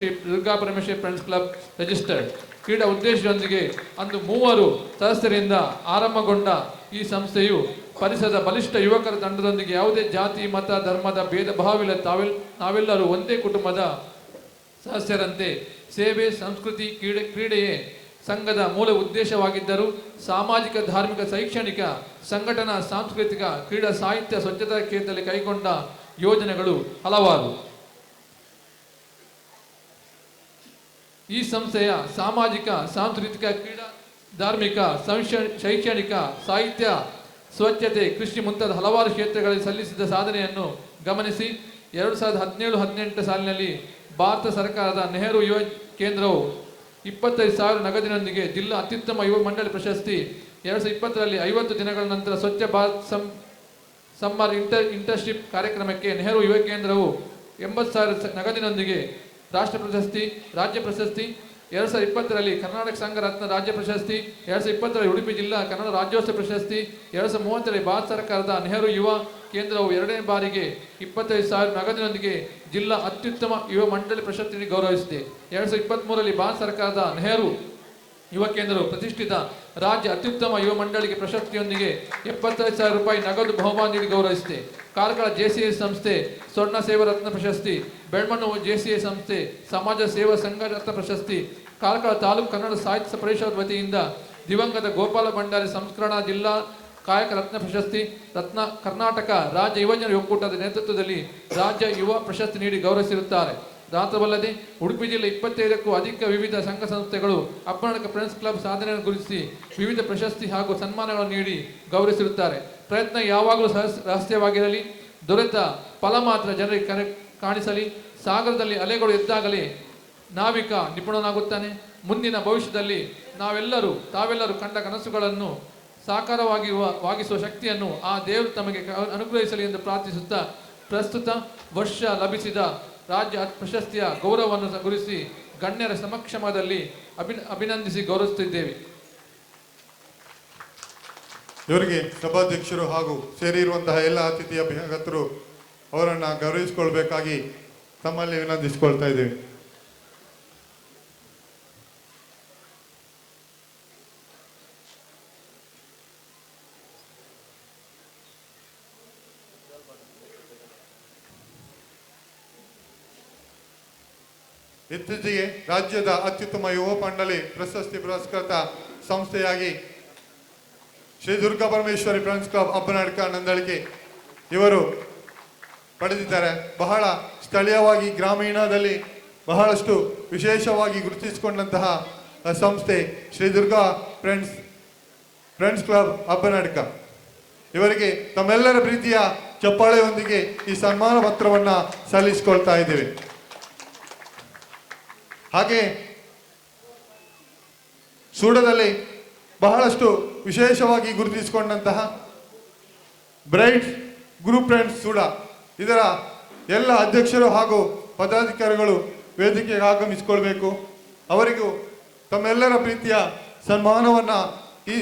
Durga Parameshwari friends club registered. ಕ್ರೀಡಾ ಉದ್ದೇಶದೊಂದಿಗೆ ಅಂದು 3 ಸದಸ್ಯರಿಂದ ಆರಂಭಗೊಂಡ ಈ ಸಂಸ್ಥೆಯು ಪರಿಸರದ ಬಲಿಷ್ಠ ಯುವಕರ ತಂಡದೊಂದಿಗೆ ಯಾವುದೇ ಜಾತಿ ಮತ ಧರ್ಮದ ಭೇದ ಭಾವವಿಲ್ಲ, ನಾವೆಲ್ಲರೂ ಒಂದೇ ಕುಟುಂಬದ ಸದಸ್ಯರಂತೆ ಸೇವೆ ಸಂಸ್ಕೃತಿ ಕ್ರೀಡೆಯೇ ಸಂಘದ ಮೂಲ ಉದ್ದೇಶವಾಗಿದ್ದರೂ ಸಾಮಾಜಿಕ ಧಾರ್ಮಿಕ ಶೈಕ್ಷಣಿಕ ಸಂಘಟನಾ ಸಾಂಸ್ಕೃತಿಕ ಕ್ರೀಡಾ ಸಾಹಿತ್ಯ ಸ್ವಚ್ಛತಾ ಕ್ಷೇತ್ರದಲ್ಲಿ ಕೈಗೊಂಡ ಯೋಜನೆಗಳು ಹಲವಾರು. ಈ ಸಂಸ್ಥೆಯ ಸಾಮಾಜಿಕ ಸಾಂಸ್ಕೃತಿಕ ಕ್ರೀಡಾ ಧಾರ್ಮಿಕ ಶೈಕ್ಷಣಿಕ ಸಾಹಿತ್ಯ ಸ್ವಚ್ಛತೆ ಕೃಷಿ ಮುಂತಾದ ಹಲವಾರು ಕ್ಷೇತ್ರಗಳಲ್ಲಿ ಸಲ್ಲಿಸಿದ ಸಾಧನೆಯನ್ನು ಗಮನಿಸಿ 2017-18 ಸಾಲಿನಲ್ಲಿ ಭಾರತ ಸರ್ಕಾರದ ನೆಹರು ಯುವ ಕೇಂದ್ರವು 25,000 ನಗದಿನೊಂದಿಗೆ ಜಿಲ್ಲಾ ಅತ್ಯುತ್ತಮ ಯುವ ಮಂಡಳಿ ಪ್ರಶಸ್ತಿ, 2020ರಲ್ಲಿ 50 ದಿನಗಳ ನಂತರ ಸ್ವಚ್ಛ ಭಾರತ್ ಸಮ್ಮರ್ ಇಂಟರ್ನ್ಶಿಪ್ ಕಾರ್ಯಕ್ರಮಕ್ಕೆ ನೆಹರು ಯುವ ಕೇಂದ್ರವು 80,000 ನಗದಿನೊಂದಿಗೆ ರಾಷ್ಟ್ರ ಪ್ರಶಸ್ತಿ, ರಾಜ್ಯ ಪ್ರಶಸ್ತಿ, 2020ರಲ್ಲಿ ಕರ್ನಾಟಕ ಸಂಘ ರತ್ನ ರಾಜ್ಯ ಪ್ರಶಸ್ತಿ, 2020ರಲ್ಲಿ ಉಡುಪಿ ಜಿಲ್ಲಾ ಕನ್ನಡ ರಾಜ್ಯೋತ್ಸವ ಪ್ರಶಸ್ತಿ, 2030ರಲ್ಲಿ ಭಾರತ ಸರ್ಕಾರದ ನೆಹರು ಯುವ ಕೇಂದ್ರವು 2ನೇ ಬಾರಿಗೆ 25,000 ನಗದಿನೊಂದಿಗೆ ಜಿಲ್ಲಾ ಅತ್ಯುತ್ತಮ ಯುವ ಮಂಡಳಿ ಪ್ರಶಸ್ತಿ ಗೌರವಿಸಿದೆ. 2023ರಲ್ಲಿ ಭಾರತ ಸರ್ಕಾರದ ನೆಹರು ಯುವ ಕೇಂದ್ರವು ಪ್ರತಿಷ್ಠಿತ ರಾಜ್ಯ ಅತ್ಯುತ್ತಮ ಯುವ ಮಂಡಳಿಗೆ ಪ್ರಶಸ್ತಿಯೊಂದಿಗೆ 75,000 ರೂಪಾಯಿ ನಗದು ಬಹುಮಾನ ನೀಡಿ ಗೌರವಿಸಿದೆ. ಕಾರ್ಕಳ ಜೆಸಿಎ ಸಂಸ್ಥೆ ಸ್ವರ್ಣ ಸೇವಾ ರತ್ನ ಪ್ರಶಸ್ತಿ, ಬೆಳ್ಮಣ್ಣು ಜೆಸಿಎ ಸಂಸ್ಥೆ ಸಮಾಜ ಸೇವಾ ಸಂಘ ರತ್ನ ಪ್ರಶಸ್ತಿ, ಕಾರ್ಕಳ ತಾಲೂಕು ಕನ್ನಡ ಸಾಹಿತ್ಯ ಪರಿಷತ್ ವತಿಯಿಂದ ದಿವಂಗತ ಗೋಪಾಲ ಭಂಡಾರಿ ಸಂಸ್ಕರಣಾ ಜಿಲ್ಲಾ ಕಾಯಕ ರತ್ನ ಪ್ರಶಸ್ತಿ, ಕರ್ನಾಟಕ ರಾಜ್ಯ ಯುವಜನ ಒಕ್ಕೂಟದ ನೇತೃತ್ವದಲ್ಲಿ ರಾಜ್ಯ ಯುವ ಪ್ರಶಸ್ತಿ ನೀಡಿ ಗೌರವಿಸಿರುತ್ತಾರೆ. ರಾತ್ರವಲ್ಲದೆ ಉಡುಪಿ ಜಿಲ್ಲೆ 25ಕ್ಕೂ ಅಧಿಕ ವಿವಿಧ ಸಂಘ ಸಂಸ್ಥೆಗಳು ಅಬ್ಬಣಕ ಫ್ರೆಂಡ್ಸ್ ಕ್ಲಬ್ ಸಾಧನೆಯನ್ನು ಗುರುತಿಸಿ ವಿವಿಧ ಪ್ರಶಸ್ತಿ ಹಾಗೂ ಸನ್ಮಾನಗಳನ್ನು ನೀಡಿ ಗೌರವಿಸಿರುತ್ತಾರೆ. ಪ್ರಯತ್ನ ಯಾವಾಗಲೂ ರಹಸ್ಯವಾಗಿರಲಿ, ದೊರೆತ ಫಲ ಮಾತ್ರ ಜನರಿಗೆ ಕಾಣಿಸಲಿ. ಸಾಗರದಲ್ಲಿ ಅಲೆಗಳು ಎದ್ದಾಗಲೇ ನಾವಿಕ ನಿಪುಣನಾಗುತ್ತಾನೆ. ಮುಂದಿನ ಭವಿಷ್ಯದಲ್ಲಿ ತಾವೆಲ್ಲರೂ ಕಂಡ ಕನಸುಗಳನ್ನು ಸಾಕಾರವಾಗಿಸುವ ಶಕ್ತಿಯನ್ನು ಆ ದೇವರು ತಮಗೆ ಅನುಗ್ರಹಿಸಲಿ ಎಂದು ಪ್ರಾರ್ಥಿಸುತ್ತಾ ಪ್ರಸ್ತುತ ವರ್ಷ ಲಭಿಸಿದ ರಾಜ್ಯ ಪ್ರಶಸ್ತಿಯ ಗೌರವವನ್ನು ಗುರುತಿಸಿ ಗಣ್ಯರ ಸಮಕ್ಷಮದಲ್ಲಿ ಅಭಿನಂದಿಸಿ ಗೌರವಿಸುತ್ತಿದ್ದೇವೆ. ಇವರಿಗೆ ಸಭಾಧ್ಯಕ್ಷರು ಹಾಗೂ ಸೇರಿರುವಂತಹ ಎಲ್ಲ ಅತಿಥಿ ಅಭ್ಯಾಗತರು ಅವರನ್ನು ಗೌರವಿಸಿಕೊಳ್ಬೇಕಾಗಿ ತಮ್ಮಲ್ಲಿ ವಿನಂತಿಸಿಕೊಳ್ತಾ ಇದ್ದೇವೆ. ಇತ್ತೀಚೆಗೆ ರಾಜ್ಯದ ಅತ್ಯುತ್ತಮ ಯುವ ಮಂಡಳಿ ಪ್ರಶಸ್ತಿ ಪುರಸ್ಕೃತ ಸಂಸ್ಥೆಯಾಗಿ ಶ್ರೀ ದುರ್ಗಾ ಪರಮೇಶ್ವರಿ ಫ್ರೆಂಡ್ಸ್ ಕ್ಲಬ್ ಅಬ್ಬನಡ್ಕ ನಂದಳಿಕೆ ಇವರು ಪಡೆದಿದ್ದಾರೆ. ಬಹಳ ಸ್ಥಳೀಯವಾಗಿ ಗ್ರಾಮೀಣದಲ್ಲಿ ಬಹಳಷ್ಟು ವಿಶೇಷವಾಗಿ ಗುರುತಿಸಿಕೊಂಡಂತಹ ಸಂಸ್ಥೆ ಶ್ರೀ ದುರ್ಗಾ ಫ್ರೆಂಡ್ಸ್ ಕ್ಲಬ್ ಅಬ್ಬನಡ್ಕ. ಇವರಿಗೆ ತಮ್ಮೆಲ್ಲರ ಪ್ರೀತಿಯ ಚಪ್ಪಾಳೆಯೊಂದಿಗೆ ಈ ಸನ್ಮಾನ ಪತ್ರವನ್ನು ಸಲ್ಲಿಸಿಕೊಳ್ತಾ ಇದ್ದೇವೆ. ಹಾಗೆ ಸೂಡದಲ್ಲಿ ಬಹಳಷ್ಟು ವಿಶೇಷವಾಗಿ ಗುರುತಿಸಿಕೊಂಡಂತಹ ಬ್ರೈಟ್ ಗ್ರೂಪ್ ಫ್ರೆಂಡ್ಸ್ ಸೂಡ ಇದರ ಎಲ್ಲ ಅಧ್ಯಕ್ಷರು ಹಾಗೂ ಪದಾಧಿಕಾರಿಗಳು ವೇದಿಕೆಗೆ ಆಗಮಿಸಿಕೊಳ್ಬೇಕು. ಅವರಿಗೂ ತಮ್ಮೆಲ್ಲರ ಪ್ರೀತಿಯ ಸನ್ಮಾನವನ್ನು ಈ